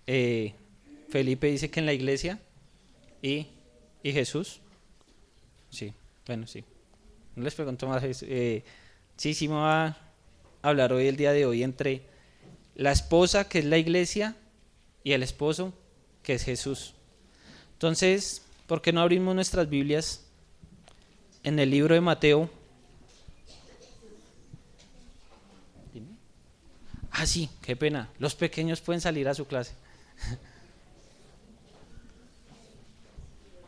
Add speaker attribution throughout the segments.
Speaker 1: Eh, Felipe dice que en la iglesia y, y Jesús. Sí, bueno, sí. No les pregunto más. Sí, sí me va a hablar hoy, el día de hoy, entre la esposa, que es la iglesia, y el esposo, que es Jesús. Entonces, ¿por qué no abrimos nuestras Biblias en el libro de Mateo? Ah, sí, qué pena. Los pequeños pueden salir a su clase.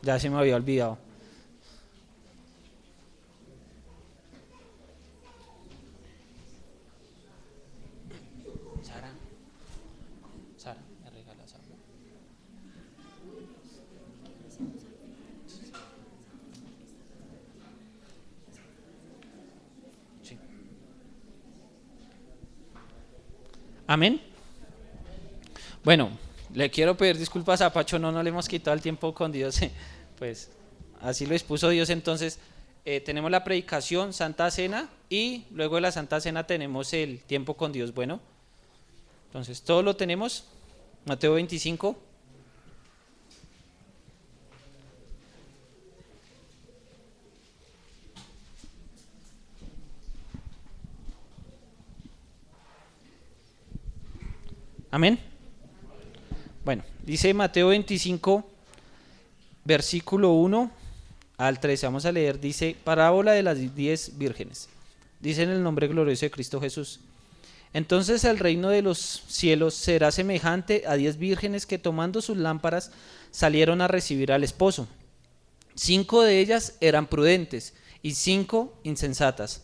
Speaker 1: Ya se me había olvidado. Sara, Sara, ¿me regalas algo? Sí. Amén. Bueno, le quiero pedir disculpas a Pacho, no le hemos quitado el tiempo con Dios. Pues así lo dispuso Dios. Entonces, tenemos la predicación, Santa Cena, y luego de la Santa Cena tenemos el tiempo con Dios. Bueno, entonces todo lo tenemos. Mateo 25. Amén. Bueno, dice Mateo 25, versículo 1 al 13. Vamos a leer. Dice: parábola de las 10 vírgenes. Dice en el nombre glorioso de Cristo Jesús. Entonces el reino de los cielos será semejante a 10 vírgenes que, tomando sus lámparas, salieron a recibir al esposo. 5 de ellas eran prudentes y 5 insensatas.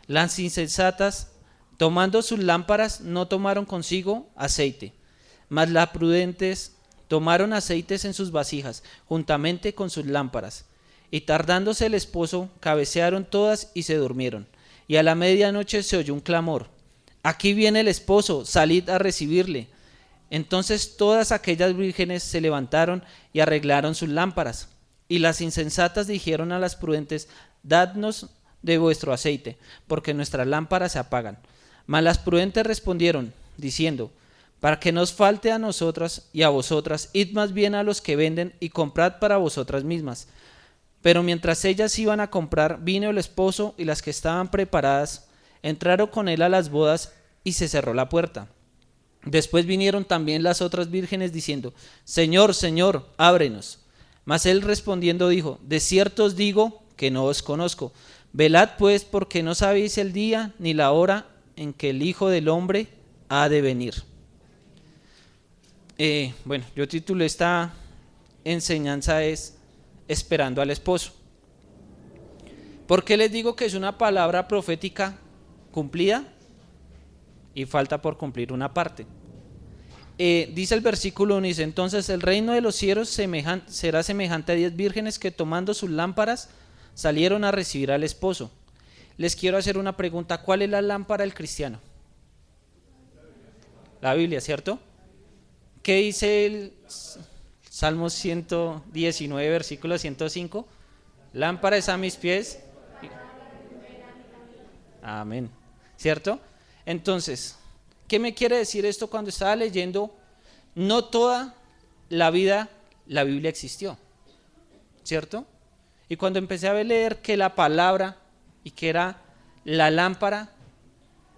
Speaker 1: Las insensatas, tomando sus lámparas, no tomaron consigo aceite, mas las prudentes tomaron aceites en sus vasijas, juntamente con sus lámparas. Y tardándose el esposo, cabecearon todas y se durmieron. Y a la medianoche se oyó un clamor: aquí viene el esposo, salid a recibirle. Entonces todas aquellas vírgenes se levantaron y arreglaron sus lámparas. Y las insensatas dijeron a las prudentes: dadnos de vuestro aceite, porque nuestras lámparas se apagan. Mas las prudentes respondieron, diciendo: para que nos falte a nosotras y a vosotras, id más bien a los que venden y comprad para vosotras mismas. Pero mientras ellas iban a comprar, vino el esposo, y las que estaban preparadas entraron con él a las bodas, y se cerró la puerta. Después vinieron también las otras vírgenes diciendo: Señor, Señor, ábrenos. Mas él respondiendo dijo: de cierto os digo que no os conozco. Velad pues, porque no sabéis el día ni la hora en que el Hijo del Hombre ha de venir. Bueno, yo titulé esta enseñanza es Esperando al esposo. ¿Por qué les digo que es una palabra profética cumplida? Y falta por cumplir una parte. Dice el versículo 1, dice: entonces el reino de los cielos será semejante a 10 vírgenes que, tomando sus lámparas, salieron a recibir al esposo. Les quiero hacer una pregunta: ¿cuál es la lámpara del cristiano? La Biblia, ¿cierto? ¿Qué dice el Salmo 119, versículo 105? Lámpara es a mis pies. Amén. ¿Cierto? Entonces, ¿qué me quiere decir esto? Cuando estaba leyendo, no toda la vida la Biblia existió, ¿cierto? Y cuando empecé a leer que la palabra y que era la lámpara,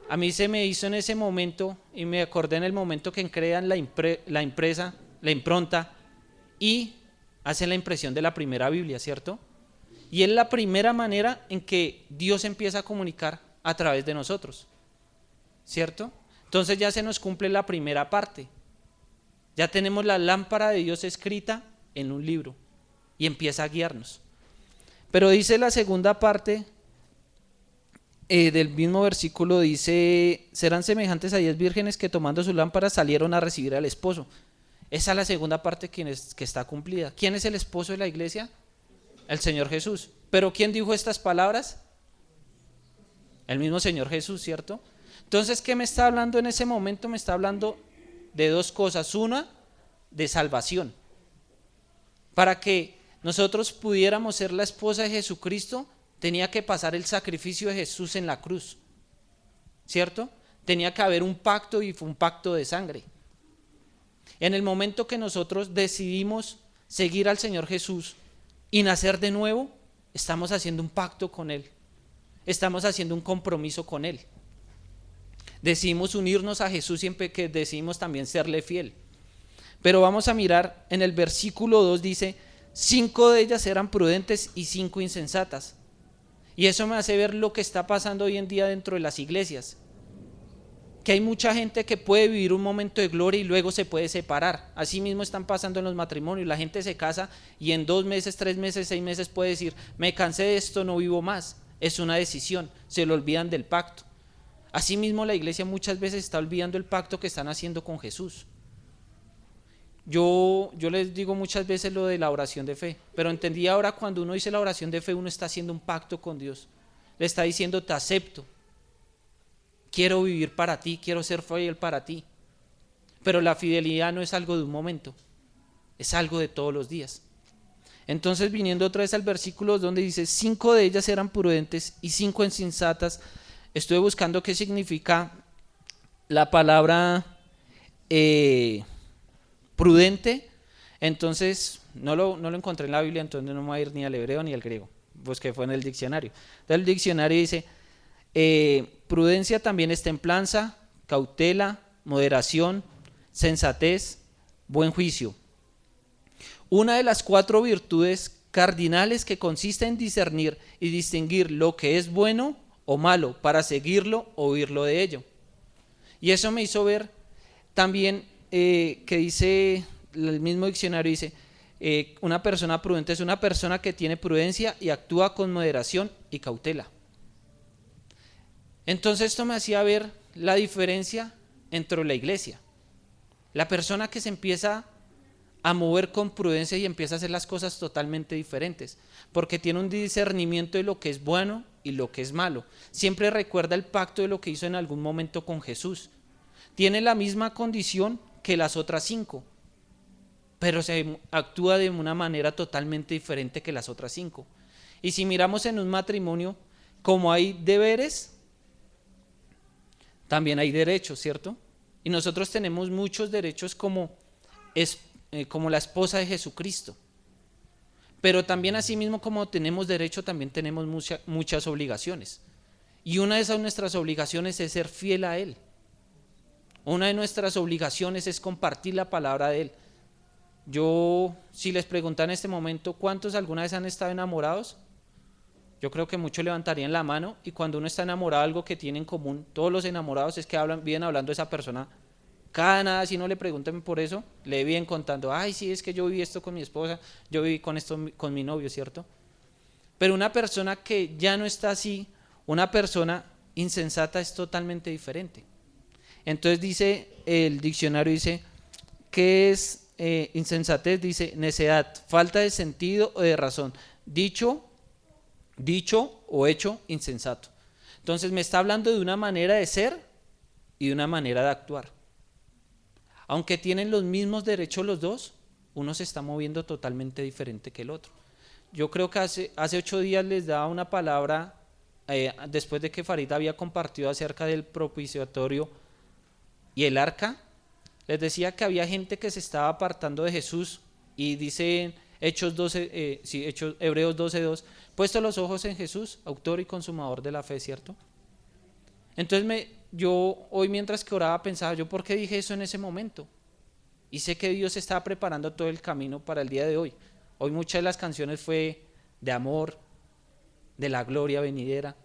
Speaker 1: a mí se me hizo en ese momento, y me acordé en el momento que crean la impresa, la impronta, y hacen la impresión de la primera Biblia, ¿cierto? Y es la primera manera en que Dios empieza a comunicar a través de nosotros, ¿cierto? Entonces ya se nos cumple la primera parte. Ya tenemos la lámpara de Dios escrita en un libro y empieza a guiarnos. Pero dice la segunda parte del mismo versículo, dice: serán semejantes a 10 vírgenes que, tomando sus lámparas, salieron a recibir al esposo. Esa es la segunda parte que está cumplida. ¿Quién es el esposo de la iglesia? El Señor Jesús. ¿Pero quién dijo estas palabras? El mismo Señor Jesús, ¿cierto? Entonces, ¿qué me está hablando en ese momento? Me está hablando de dos cosas. Una, de salvación. Para que nosotros pudiéramos ser la esposa de Jesucristo, tenía que pasar el sacrificio de Jesús en la cruz, ¿cierto? Tenía que haber un pacto, y fue un pacto de sangre. En el momento que nosotros decidimos seguir al Señor Jesús y nacer de nuevo, estamos haciendo un pacto con Él, estamos haciendo un compromiso con Él. Decidimos unirnos a Jesús siempre que decidimos también serle fiel. Pero vamos a mirar en el versículo 2, dice, 5 de ellas eran prudentes y 5 insensatas. Y eso me hace ver lo que está pasando hoy en día dentro de las iglesias. Que hay mucha gente que puede vivir un momento de gloria y luego se puede separar. Así mismo están pasando en los matrimonios. La gente se casa y en 2 meses, 3 meses, 6 meses puede decir, me cansé de esto, no vivo más. Es una decisión, se lo olvidan del pacto. Así mismo la iglesia muchas veces está olvidando el pacto que están haciendo con Jesús. Yo les digo muchas veces lo de la oración de fe, pero entendí ahora cuando uno dice la oración de fe, uno está haciendo un pacto con Dios. Le está diciendo, te acepto, quiero vivir para ti, quiero ser fiel para ti. Pero la fidelidad no es algo de un momento, es algo de todos los días. Entonces, viniendo otra vez al versículo donde dice, 5 de ellas eran prudentes y 5 insensatas, estuve buscando qué significa la palabra prudente. Entonces no lo encontré en la Biblia, entonces no me voy a ir ni al hebreo ni al griego, pues que fue en el diccionario. Entonces el diccionario dice, prudencia también es templanza, cautela, moderación, sensatez, buen juicio. Una de las 4 virtudes cardinales que consiste en discernir y distinguir lo que es bueno o malo para seguirlo o huirlo de ello. Y eso me hizo ver también que dice, el mismo diccionario dice, una persona prudente es una persona que tiene prudencia y actúa con moderación y cautela. Entonces esto me hacía ver la diferencia entre la iglesia. La persona que se empieza a mover con prudencia y empieza a hacer las cosas totalmente diferentes, porque tiene un discernimiento de lo que es bueno y lo que es malo. Siempre recuerda el pacto de lo que hizo en algún momento con Jesús. Tiene la misma condición que las otras 5, pero se actúa de una manera totalmente diferente que las otras 5. Y si miramos en un matrimonio, como hay deberes, también hay derechos, ¿cierto? Y nosotros tenemos muchos derechos como la esposa de Jesucristo. Pero también así mismo como tenemos derecho, también tenemos muchas obligaciones. Y una de esas nuestras obligaciones es ser fiel a Él. Una de nuestras obligaciones es compartir la palabra de Él. Yo, si les preguntan en este momento, ¿cuántos alguna vez han estado enamorados? Yo creo que muchos levantarían la mano, y cuando uno está enamorado, algo que tiene en común todos los enamorados es que vienen hablando de esa persona. Cada nada, si no le preguntan por eso, le vienen contando, ay, sí, es que yo viví esto con mi esposa, yo viví con esto con mi novio, ¿cierto? Pero una persona que ya no está así, una persona insensata es totalmente diferente. Entonces dice, el diccionario dice, ¿qué es insensatez? Dice, necedad, falta de sentido o de razón, dicho o hecho insensato. Entonces me está hablando de una manera de ser y de una manera de actuar. Aunque tienen los mismos derechos los dos, uno se está moviendo totalmente diferente que el otro. Yo creo que hace 8 días les daba una palabra, después de que Farid había compartido acerca del propiciatorio y el arca, les decía que había gente que se estaba apartando de Jesús, y dice Hebreos 12:2, puesto los ojos en Jesús, autor y consumador de la fe, ¿cierto? Entonces yo hoy, mientras que oraba, pensaba, ¿yo por qué dije eso en ese momento? Y sé que Dios estaba preparando todo el camino para el día de hoy. Hoy muchas de las canciones fue de amor, de la gloria venidera.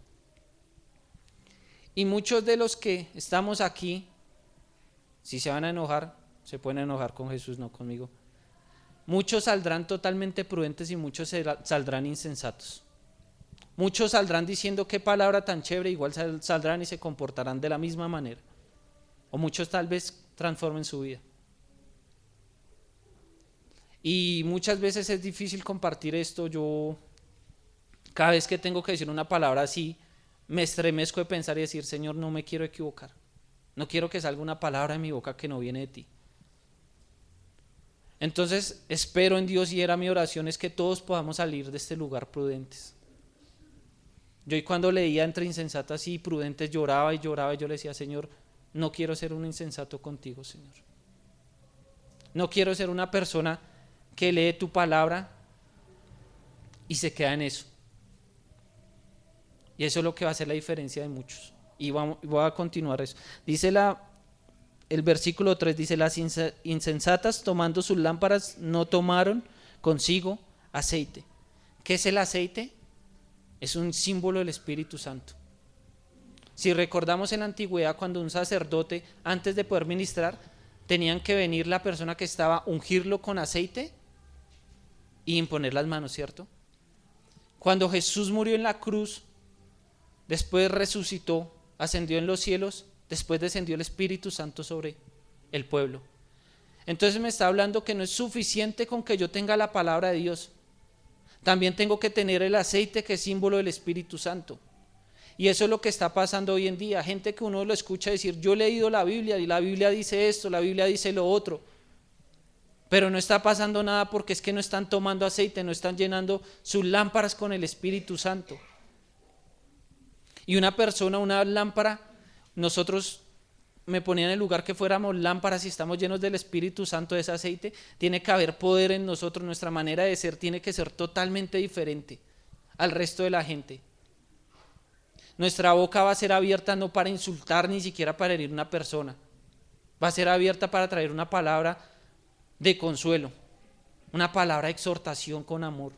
Speaker 1: Y muchos de los que estamos aquí, si se van a enojar, se pueden enojar con Jesús, no conmigo. Muchos saldrán totalmente prudentes y muchos saldrán insensatos. Muchos saldrán diciendo qué palabra tan chévere, igual saldrán y se comportarán de la misma manera. O muchos tal vez transformen su vida. Y muchas veces es difícil compartir esto. Yo, cada vez que tengo que decir una palabra así, me estremezco de pensar y decir, Señor, no me quiero equivocar. No quiero que salga una palabra de mi boca que no viene de ti. Entonces espero en Dios, y era mi oración, es que todos podamos salir de este lugar prudentes. Yo, y cuando leía entre insensatas y prudentes, lloraba y lloraba, y yo le decía, Señor, no quiero ser un insensato contigo, Señor. No quiero ser una persona que lee tu palabra y se queda en eso. Y eso es lo que va a hacer la diferencia de muchos. Y voy a continuar eso. Dice el versículo 3, dice: las insensatas tomando sus lámparas no tomaron consigo aceite. ¿Qué es el aceite? Es un símbolo del Espíritu Santo. Si recordamos en la antigüedad, cuando un sacerdote, antes de poder ministrar, tenían que venir la persona que estaba, ungirlo con aceite y imponer las manos, ¿cierto? Cuando Jesús murió en la cruz, después resucitó, ascendió en los cielos, después descendió el Espíritu Santo sobre el pueblo. Entonces me está hablando que no es suficiente con que yo tenga la palabra de Dios. También tengo que tener el aceite, que es símbolo del Espíritu Santo. Y eso es lo que está pasando hoy en día. Gente que uno lo escucha decir: yo he leído la Biblia y la Biblia dice esto, la Biblia dice lo otro. Pero no está pasando nada, porque es que no están tomando aceite, no están llenando sus lámparas con el Espíritu Santo. Y una persona, una lámpara, nosotros me ponía en el lugar que fuéramos lámparas y estamos llenos del Espíritu Santo, de ese aceite. Tiene que haber poder en nosotros, nuestra manera de ser tiene que ser totalmente diferente al resto de la gente. Nuestra boca va a ser abierta no para insultar, ni siquiera para herir a una persona. Va a ser abierta para traer una palabra de consuelo, una palabra de exhortación con amor.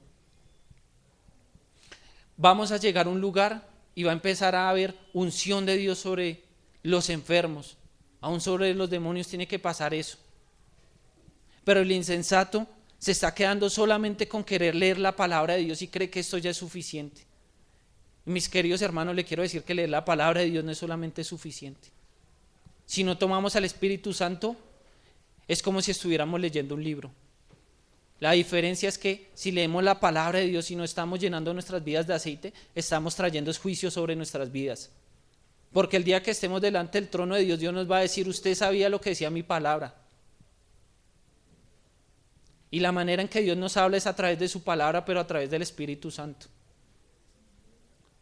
Speaker 1: Vamos a llegar a un lugar y va a empezar a haber unción de Dios sobre los enfermos. Aún sobre los demonios tiene que pasar eso. Pero el insensato se está quedando solamente con querer leer la palabra de Dios y cree que esto ya es suficiente. Mis queridos hermanos, le quiero decir que leer la palabra de Dios no es solamente suficiente. Si no tomamos al Espíritu Santo, es como si estuviéramos leyendo un libro. La diferencia es que si leemos la palabra de Dios y no estamos llenando nuestras vidas de aceite, estamos trayendo juicio sobre nuestras vidas. Porque el día que estemos delante del trono de Dios, Dios nos va a decir: usted sabía lo que decía mi palabra. Y la manera en que Dios nos habla es a través de su palabra, pero a través del Espíritu Santo.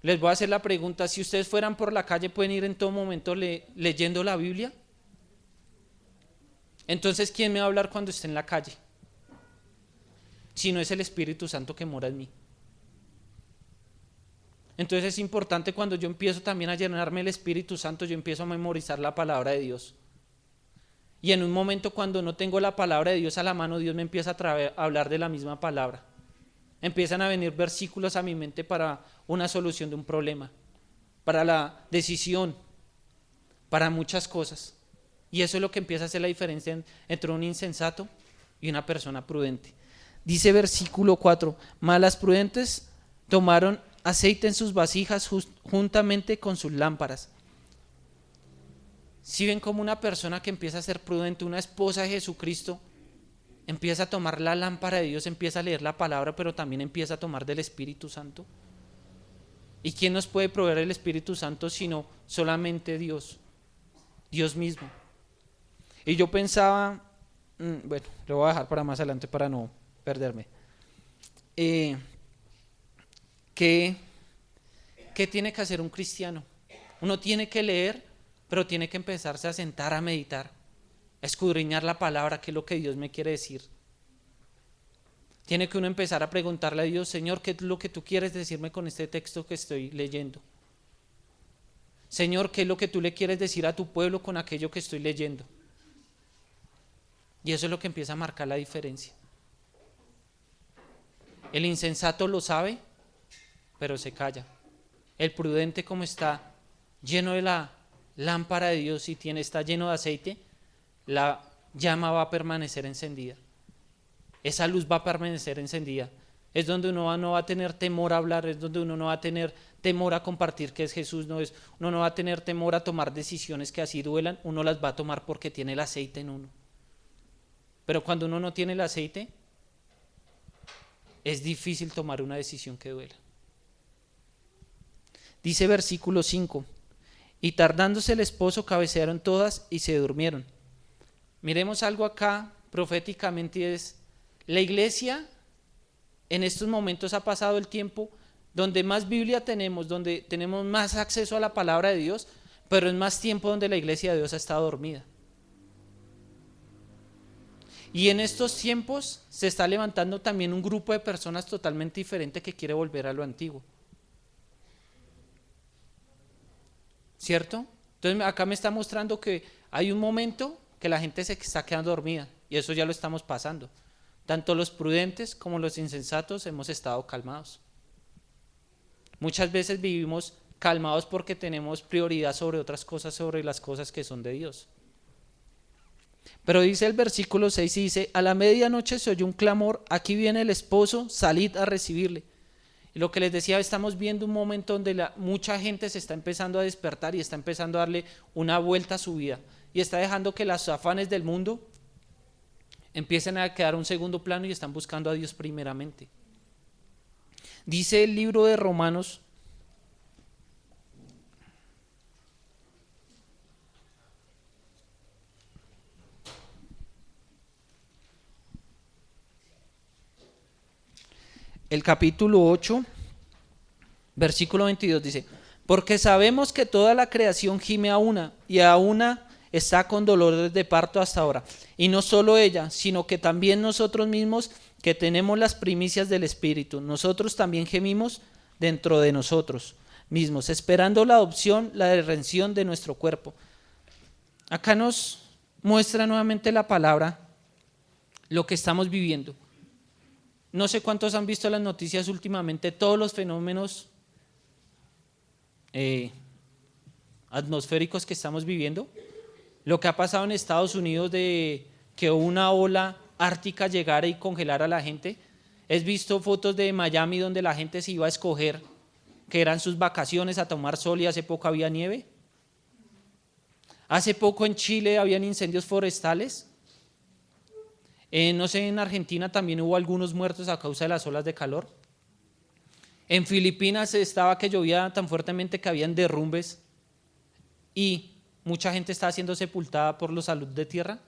Speaker 1: Les voy a hacer la pregunta: si ustedes fueran por la calle, ¿pueden ir en todo momento leyendo la Biblia? Entonces, ¿quién me va a hablar cuando esté en la calle? Si no es el Espíritu Santo que mora en mí. Entonces es importante, cuando yo empiezo también a llenarme del Espíritu Santo, yo empiezo a memorizar la palabra de Dios. Y en un momento, cuando no tengo la palabra de Dios a la mano, Dios me empieza a hablar de la misma palabra. Empiezan a venir versículos a mi mente para una solución de un problema, para la decisión, para muchas cosas. Y eso es lo que empieza a hacer la diferencia entre un insensato y una persona prudente. Dice versículo 4: mas las prudentes tomaron aceite en sus vasijas juntamente con sus lámparas. Si ven como una persona que empieza a ser prudente, una esposa de Jesucristo, empieza a tomar la lámpara de Dios, empieza a leer la palabra, pero también empieza a tomar del Espíritu Santo. ¿Y quién nos puede proveer el Espíritu Santo sino solamente Dios? Dios mismo. Y yo pensaba, bueno, lo voy a dejar para más adelante para no perderme. ¿Qué tiene que hacer un cristiano? Uno tiene que leer, pero tiene que empezarse a sentar a meditar, a escudriñar la palabra, qué es lo que Dios me quiere decir. Tiene que uno empezar a preguntarle a Dios: Señor, ¿qué es lo que tú quieres decirme con este texto que estoy leyendo? Señor, ¿qué es lo que tú le quieres decir a tu pueblo con aquello que estoy leyendo? Y eso es lo que empieza a marcar la diferencia. El insensato lo sabe, pero se calla. El prudente, como está lleno de la lámpara de Dios y está lleno de aceite, la llama va a permanecer encendida. Esa luz va a permanecer encendida. Es donde uno no va a tener temor a hablar, es donde uno no va a tener temor a compartir que es Jesús, uno no va a tener temor a tomar decisiones que así duelan, uno las va a tomar porque tiene el aceite en uno. Pero cuando uno no tiene el aceite, es difícil tomar una decisión que duela. Dice versículo 5: y tardándose el esposo, cabecearon todas y se durmieron. Miremos algo acá proféticamente, y es: la iglesia en estos momentos ha pasado el tiempo donde más Biblia tenemos, donde tenemos más acceso a la palabra de Dios, pero es más tiempo donde la iglesia de Dios ha estado dormida. Y en estos tiempos se está levantando también un grupo de personas totalmente diferente que quiere volver a lo antiguo. ¿Cierto? Entonces acá me está mostrando que hay un momento que la gente se está quedando dormida y eso ya lo estamos pasando. Tanto los prudentes como los insensatos hemos estado calmados. Muchas veces vivimos calmados porque tenemos prioridad sobre otras cosas, sobre las cosas que son de Dios. Pero dice el versículo 6 y dice, a la medianoche se oyó un clamor, aquí viene el esposo, salid a recibirle. Y lo que les decía, estamos viendo un momento donde mucha gente se está empezando a despertar y está empezando a darle una vuelta a su vida. Y está dejando que los afanes del mundo empiecen a quedar un segundo plano y están buscando a Dios primeramente. Dice el libro de Romanos, el capítulo 8, versículo 22 dice, porque sabemos que toda la creación gime a una y a una está con dolores de parto hasta ahora. Y no solo ella, sino que también nosotros mismos que tenemos las primicias del Espíritu, nosotros también gemimos dentro de nosotros mismos, esperando la adopción, la redención de nuestro cuerpo. Acá nos muestra nuevamente la palabra lo que estamos viviendo. No sé cuántos han visto las noticias últimamente, todos los fenómenos atmosféricos que estamos viviendo. Lo que ha pasado en Estados Unidos de que una ola ártica llegara y congelara a la gente. He visto fotos de Miami donde la gente se iba a escoger, que eran sus vacaciones, a tomar sol y hace poco había nieve. Hace poco en Chile habían incendios forestales. No sé, en Argentina también hubo algunos muertos a causa de las olas de calor. En Filipinas estaba que llovía tan fuertemente que habían derrumbes y mucha gente estaba siendo sepultada por la salud de tierra.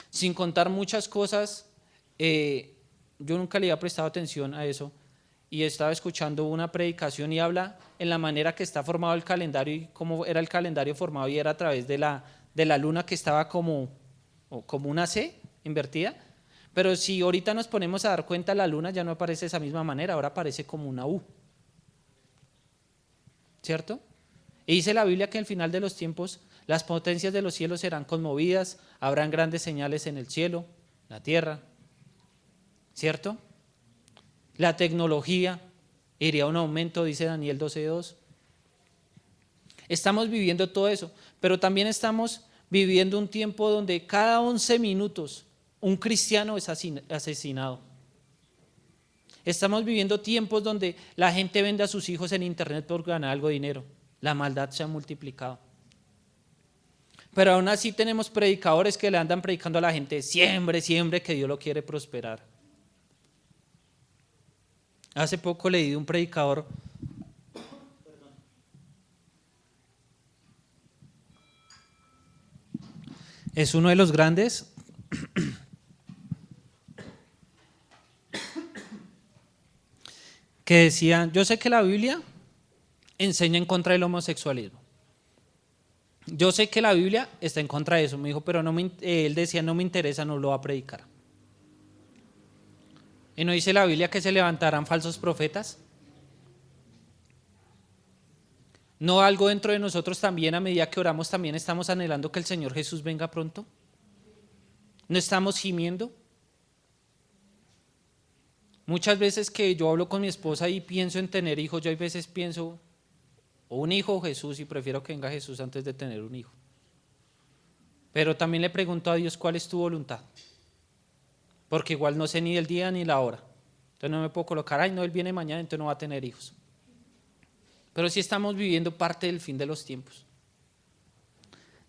Speaker 1: Sin contar muchas cosas, yo nunca le había prestado atención a eso y estaba escuchando una predicación y habla en la manera que está formado el calendario y cómo era el calendario formado y era a través de la luna que estaba como una C invertida. Pero si ahorita nos ponemos a dar cuenta, la luna ya no aparece de esa misma manera, ahora aparece como una U. ¿Cierto? Y dice la Biblia que al final de los tiempos las potencias de los cielos serán conmovidas, habrán grandes señales en el cielo, la tierra. ¿Cierto? La tecnología iría a un aumento, dice Daniel 12:2. Estamos viviendo todo eso, pero también estamos viviendo un tiempo donde cada 11 minutos un cristiano es asesinado. Estamos viviendo tiempos donde la gente vende a sus hijos en internet por ganar algo de dinero. La maldad se ha multiplicado. Pero aún así tenemos predicadores que le andan predicando a la gente, siempre, siempre que Dios lo quiere prosperar. Hace poco leí de un predicador es uno de los grandes que decía, yo sé que la Biblia enseña en contra del homosexualismo. Yo sé que la Biblia está en contra de eso, me dijo, pero él decía, no me interesa, no lo va a predicar. ¿Y no dice la Biblia que se levantarán falsos profetas? ¿No algo dentro de nosotros también a medida que oramos también estamos anhelando que el Señor Jesús venga pronto? ¿No estamos gimiendo? Muchas veces que yo hablo con mi esposa y pienso en tener hijos, yo a veces pienso, o un hijo o Jesús, y prefiero que venga Jesús antes de tener un hijo. Pero también le pregunto a Dios cuál es tu voluntad, porque igual no sé ni el día ni la hora. Entonces no me puedo colocar, ay no, él viene mañana, entonces no va a tener hijos. Pero sí estamos viviendo parte del fin de los tiempos.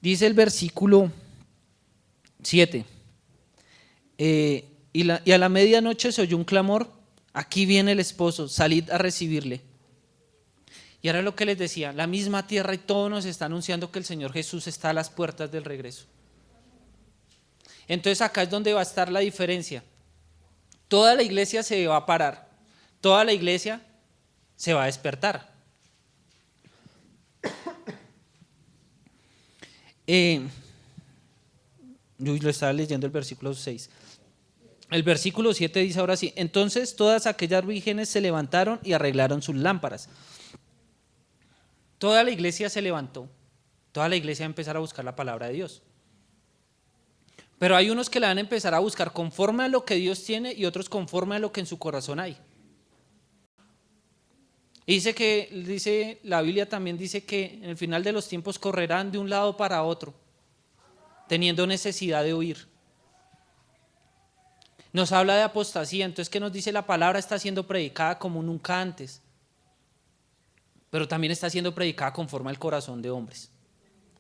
Speaker 1: Dice el versículo 7, y a la medianoche se oyó un clamor, aquí viene el esposo, salid a recibirle. Y ahora lo que les decía, la misma tierra y todo nos está anunciando que el Señor Jesús está a las puertas del regreso. Entonces acá es donde va a estar la diferencia. Toda la iglesia se va a parar, toda la iglesia se va a despertar. Yo lo estaba leyendo el versículo 6. El versículo 7 dice ahora sí: entonces todas aquellas vírgenes se levantaron y arreglaron sus lámparas. Toda la iglesia se levantó. Toda la iglesia va a empezar a buscar la palabra de Dios. Pero hay unos que la van a empezar a buscar conforme a lo que Dios tiene y otros conforme a lo que en su corazón hay. Y dice la Biblia también dice que en el final de los tiempos correrán de un lado para otro, teniendo necesidad de oír. Nos habla de apostasía, entonces ¿qué nos dice? La palabra está siendo predicada como nunca antes, pero también está siendo predicada conforme al corazón de hombres,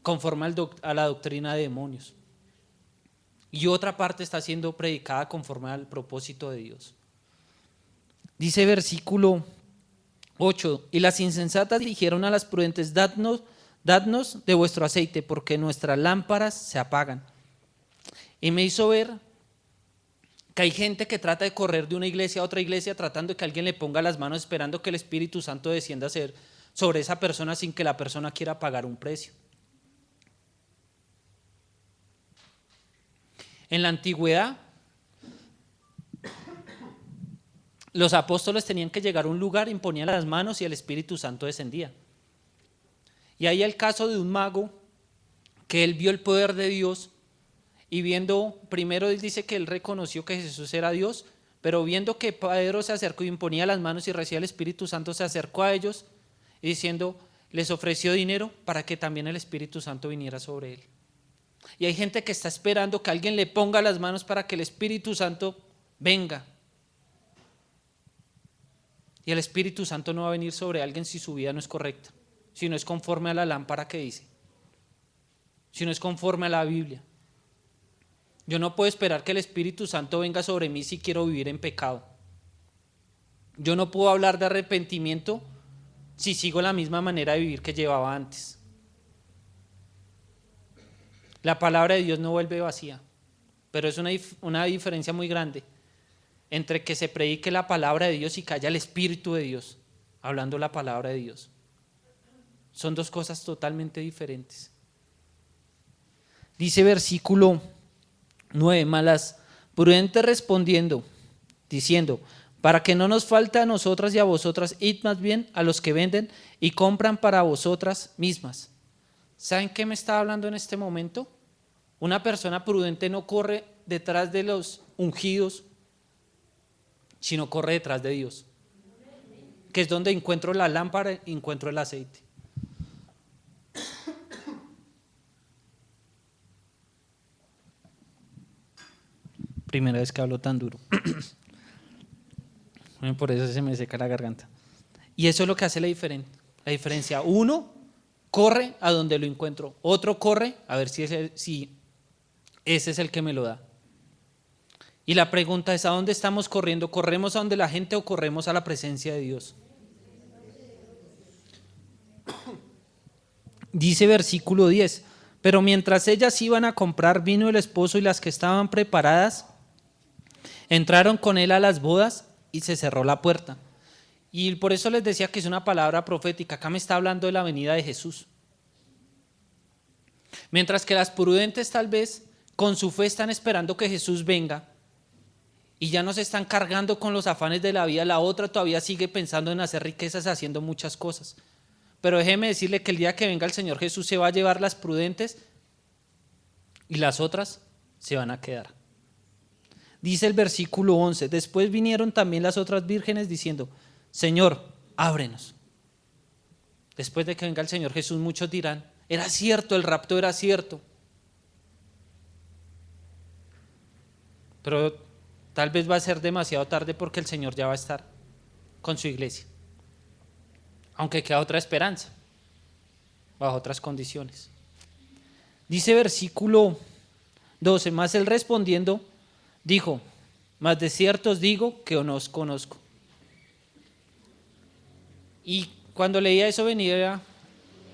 Speaker 1: conforme a la doctrina de demonios. Y otra parte está siendo predicada conforme al propósito de Dios. Dice versículo 8: y las insensatas dijeron a las prudentes: dadnos de vuestro aceite, porque nuestras lámparas se apagan. Y me hizo ver que hay gente que trata de correr de una iglesia a otra iglesia tratando de que alguien le ponga las manos, esperando que el Espíritu Santo descienda sobre esa persona sin que la persona quiera pagar un precio. En la antigüedad, los apóstoles tenían que llegar a un lugar, imponían las manos y el Espíritu Santo descendía. Y hay el caso de un mago que él vio el poder de Dios y viendo, primero él dice que él reconoció que Jesús era Dios, pero viendo que Pedro se acercó y imponía las manos y recibía el Espíritu Santo, se acercó a ellos y diciendo, les ofreció dinero para que también el Espíritu Santo viniera sobre él. Y hay gente que está esperando que alguien le ponga las manos para que el Espíritu Santo venga. Y el Espíritu Santo no va a venir sobre alguien si su vida no es correcta, si no es conforme a la lámpara que dice, si no es conforme a la Biblia. Yo no puedo esperar que el Espíritu Santo venga sobre mí si quiero vivir en pecado. Yo no puedo hablar de arrepentimiento si sigo la misma manera de vivir que llevaba antes. La palabra de Dios no vuelve vacía, pero es una diferencia muy grande entre que se predique la palabra de Dios y que haya el Espíritu de Dios hablando la palabra de Dios. Son dos cosas totalmente diferentes. Dice versículo 9: malas prudentes respondiendo, diciendo, para que no nos falte a nosotras y a vosotras, id más bien a los que venden y compran para vosotras mismas. ¿Saben qué me está hablando en este momento? Una persona prudente no corre detrás de los ungidos, sino corre detrás de Dios, que es donde encuentro la lámpara y encuentro el aceite. Primera vez que hablo tan duro. Por eso se me seca la garganta. Y eso es lo que hace la diferencia. Uno corre a donde lo encuentro, otro corre a ver si ese es el que me lo da. Y la pregunta es: ¿a dónde estamos corriendo? ¿Corremos a donde la gente o corremos a la presencia de Dios? Dice versículo 10: pero mientras ellas iban a comprar vino el esposo y las que estaban preparadas entraron con él a las bodas y se cerró la puerta. Y por eso les decía que es una palabra profética. Acá me está hablando de la venida de Jesús. Mientras que las prudentes tal vez con su fe están esperando que Jesús venga y ya no se están cargando con los afanes de la vida, la otra todavía sigue pensando en hacer riquezas, haciendo muchas cosas. Pero déjeme decirle que el día que venga el Señor Jesús se va a llevar las prudentes y las otras se van a quedar. Dice el versículo 11: después vinieron también las otras vírgenes diciendo, Señor, ábrenos. Después de que venga el Señor Jesús, muchos dirán, era cierto, el rapto era cierto. Pero tal vez va a ser demasiado tarde porque el Señor ya va a estar con su iglesia. Aunque queda otra esperanza, bajo otras condiciones. Dice versículo 12: mas él respondiendo dijo, mas de cierto os digo que no os conozco. Y cuando leía eso venía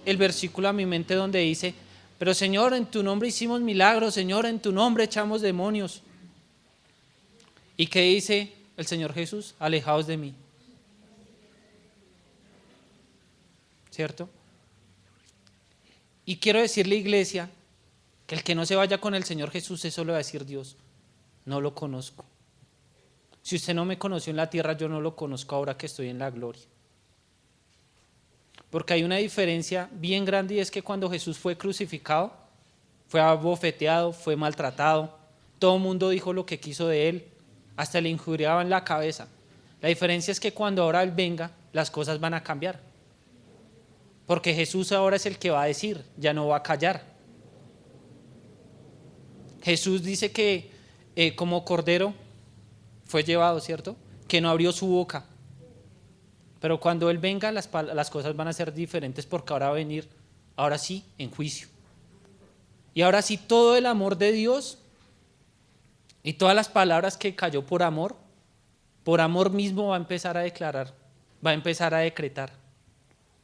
Speaker 1: el versículo a mi mente donde dice, pero Señor, en tu nombre hicimos milagros, Señor, en tu nombre echamos demonios. ¿Y qué dice el Señor Jesús? Alejaos de mí. ¿Cierto? Y quiero decirle, iglesia, Que el que no se vaya con el Señor Jesús, eso le va a decir Dios, no lo conozco. Si usted no me conoció en la tierra, yo no lo conozco ahora que estoy en la gloria. Porque hay una diferencia bien grande y es que cuando Jesús fue crucificado, fue abofeteado, fue maltratado, todo el mundo dijo lo que quiso de él, hasta le injuriaban la cabeza. La diferencia es que cuando ahora Él venga, las cosas van a cambiar. Porque Jesús ahora es el que va a decir, ya no va a callar. Jesús dice que como cordero fue llevado, ¿cierto? Que no abrió su boca. Pero cuando Él venga, las cosas van a ser diferentes porque ahora va a venir, ahora sí, en juicio. Y ahora sí, todo el amor de Dios y todas las palabras que cayó por amor mismo va a empezar a declarar, va a empezar a decretar.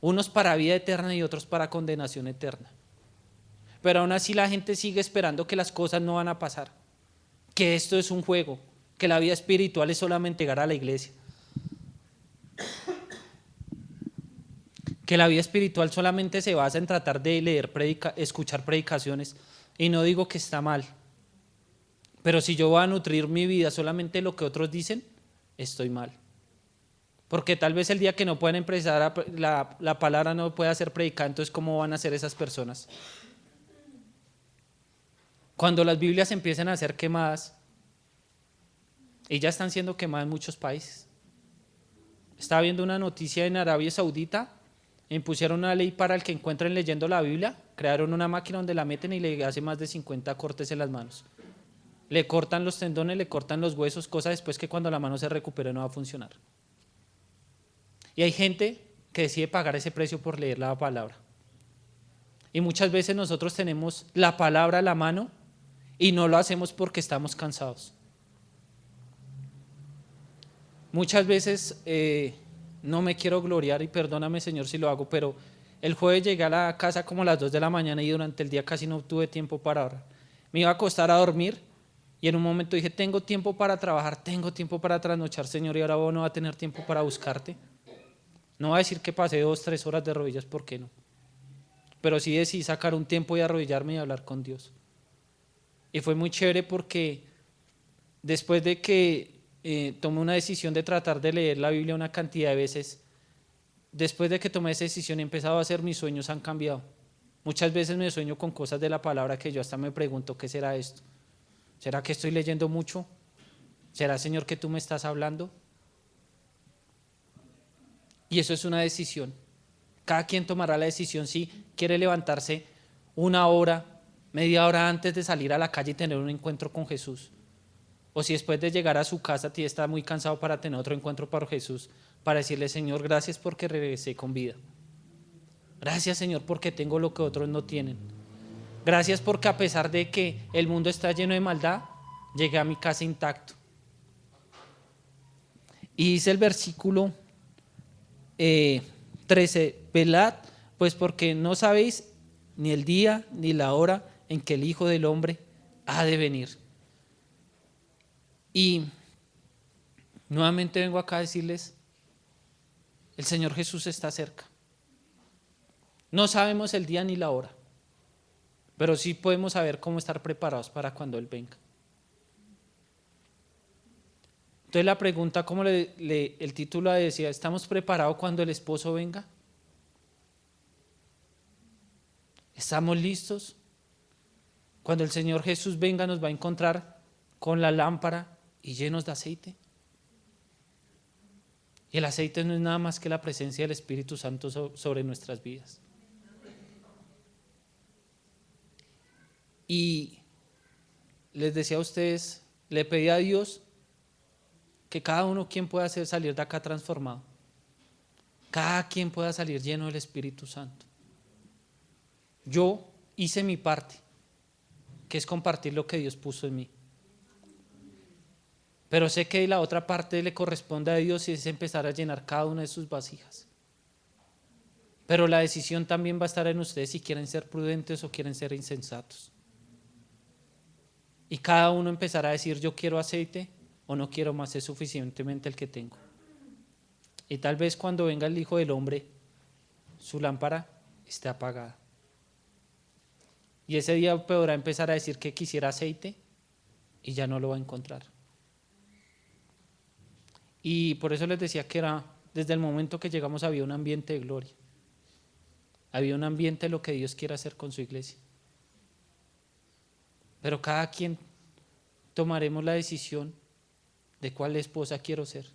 Speaker 1: Unos para vida eterna y otros para condenación eterna. Pero aún así la gente sigue esperando que las cosas no van a pasar, que esto es un juego, que la vida espiritual es solamente llegar a la iglesia, que la vida espiritual solamente se basa en tratar de leer, escuchar predicaciones, y no digo que está mal, pero si yo voy a nutrir mi vida solamente lo que otros dicen, estoy mal. Porque tal vez el día que no puedan empezar la palabra no pueda ser predicada, entonces ¿cómo van a ser esas personas? Cuando las Biblias empiecen a ser quemadas, y ya están siendo quemadas en muchos países. Estaba viendo una noticia en Arabia Saudita, impusieron una ley para el que encuentren leyendo la Biblia, crearon una máquina donde la meten y le hacen más de 50 cortes en las manos. Le cortan los tendones, le cortan los huesos, cosa después que cuando la mano se recupere no va a funcionar. Y hay gente que decide pagar ese precio por leer la palabra. Y muchas veces nosotros tenemos la palabra a la mano y no lo hacemos porque estamos cansados. Muchas veces, no me quiero gloriar y perdóname Señor si lo hago, pero el jueves llegué a la casa como a las 2 de la mañana y durante el día casi no tuve tiempo para orar. Me iba a acostar a dormir y en un momento dije, tengo tiempo para trabajar, tengo tiempo para trasnochar, Señor, y ahora vos no va a tener tiempo para buscarte. No va a decir que pasé 2, 3 horas de rodillas, ¿por qué no? Pero sí decidí sacar un tiempo y arrodillarme y hablar con Dios. Y fue muy chévere porque después de que tomé una decisión de tratar de leer la Biblia una cantidad de veces, después de que tomé esa decisión y he empezado a hacer, mis sueños han cambiado. Muchas veces me sueño con cosas de la palabra que yo hasta me pregunto, ¿qué será esto? ¿Será que estoy leyendo mucho? ¿Será, Señor, que tú me estás hablando? Y eso es una decisión. Cada quien tomará la decisión si quiere levantarse una hora, media hora antes de salir a la calle y tener un encuentro con Jesús. O si después de llegar a su casa está muy cansado para tener otro encuentro para Jesús, para decirle, Señor, gracias porque regresé con vida. Gracias, Señor, porque tengo lo que otros no tienen. Gracias porque a pesar de que el mundo está lleno de maldad, llegué a mi casa intacto. Y dice el versículo 13, velad, pues porque no sabéis ni el día ni la hora en que el Hijo del Hombre ha de venir. Y nuevamente vengo acá a decirles, el Señor Jesús está cerca. No sabemos el día ni la hora, pero sí podemos saber cómo estar preparados para cuando Él venga. Entonces la pregunta, como el título decía, ¿estamos preparados cuando el esposo venga? ¿Estamos listos? Cuando el Señor Jesús venga nos va a encontrar con la lámpara y llenos de aceite. Y el aceite no es nada más que la presencia del Espíritu Santo sobre nuestras vidas. Y les decía a ustedes, le pedí a Dios que cada uno quien pueda salir de acá transformado. Cada quien pueda salir lleno del Espíritu Santo. Yo hice mi parte, que es compartir lo que Dios puso en mí. Pero sé que la otra parte le corresponde a Dios y es empezar a llenar cada una de sus vasijas. Pero la decisión también va a estar en ustedes si quieren ser prudentes o quieren ser insensatos. Y cada uno empezará a decir, yo quiero aceite o no quiero más, es suficientemente el que tengo. Y tal vez cuando venga el Hijo del Hombre, su lámpara esté apagada. Y ese día podrá empezar a decir que quisiera aceite y ya no lo va a encontrar. Y por eso les decía que era, desde el momento que llegamos había un ambiente de gloria. Había un ambiente de lo que Dios quiere hacer con su iglesia. Pero cada quien tomaremos la decisión de cuál esposa quiero ser.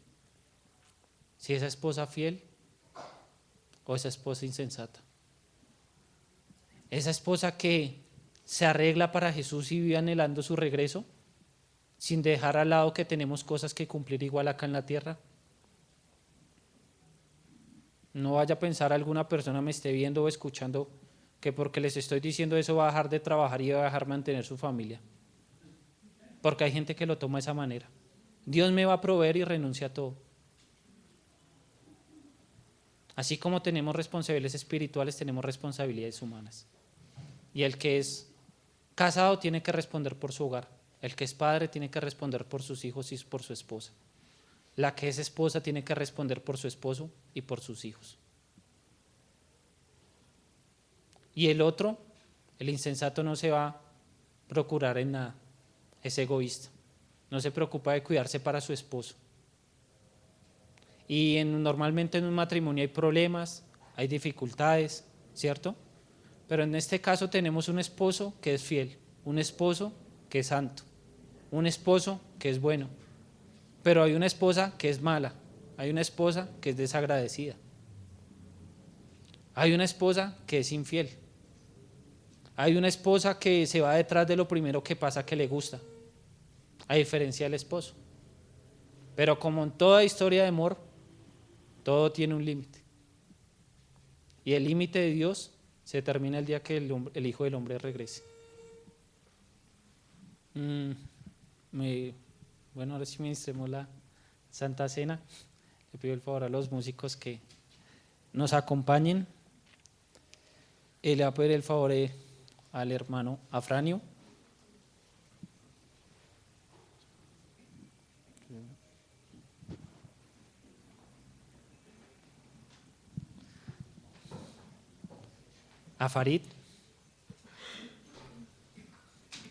Speaker 1: Si esa esposa fiel o esa esposa insensata. Esa esposa que se arregla para Jesús y vive anhelando su regreso, sin dejar al lado que tenemos cosas que cumplir igual acá en la tierra. No vaya a pensar alguna persona me esté viendo o escuchando que porque les estoy diciendo eso va a dejar de trabajar y va a dejar mantener su familia. Porque hay gente que lo toma de esa manera. Dios me va a proveer y renuncia a todo. Así como tenemos responsabilidades espirituales, tenemos responsabilidades humanas. Y el que es casado tiene que responder por su hogar. El que es padre tiene que responder por sus hijos y por su esposa. La que es esposa tiene que responder por su esposo y por sus hijos. Y el otro, el insensato, no se va a procurar en nada. Es egoísta. No se preocupa de cuidarse para su esposo. Y normalmente en un matrimonio hay problemas, hay dificultades, ¿cierto? Pero en este caso tenemos un esposo que es fiel, un esposo que es santo, un esposo que es bueno. Pero hay una esposa que es mala, hay una esposa que es desagradecida, hay una esposa que es infiel, hay una esposa que se va detrás de lo primero que pasa que le gusta, a diferencia del esposo. Pero como en toda historia de amor, todo tiene un límite. Y el límite de Dios se termina el día que el Hijo del Hombre regrese. Bueno, ahora sí ministremos la Santa Cena. Le pido el favor a los músicos que nos acompañen. Le va a pedir el favor al hermano Afranio. A Farid.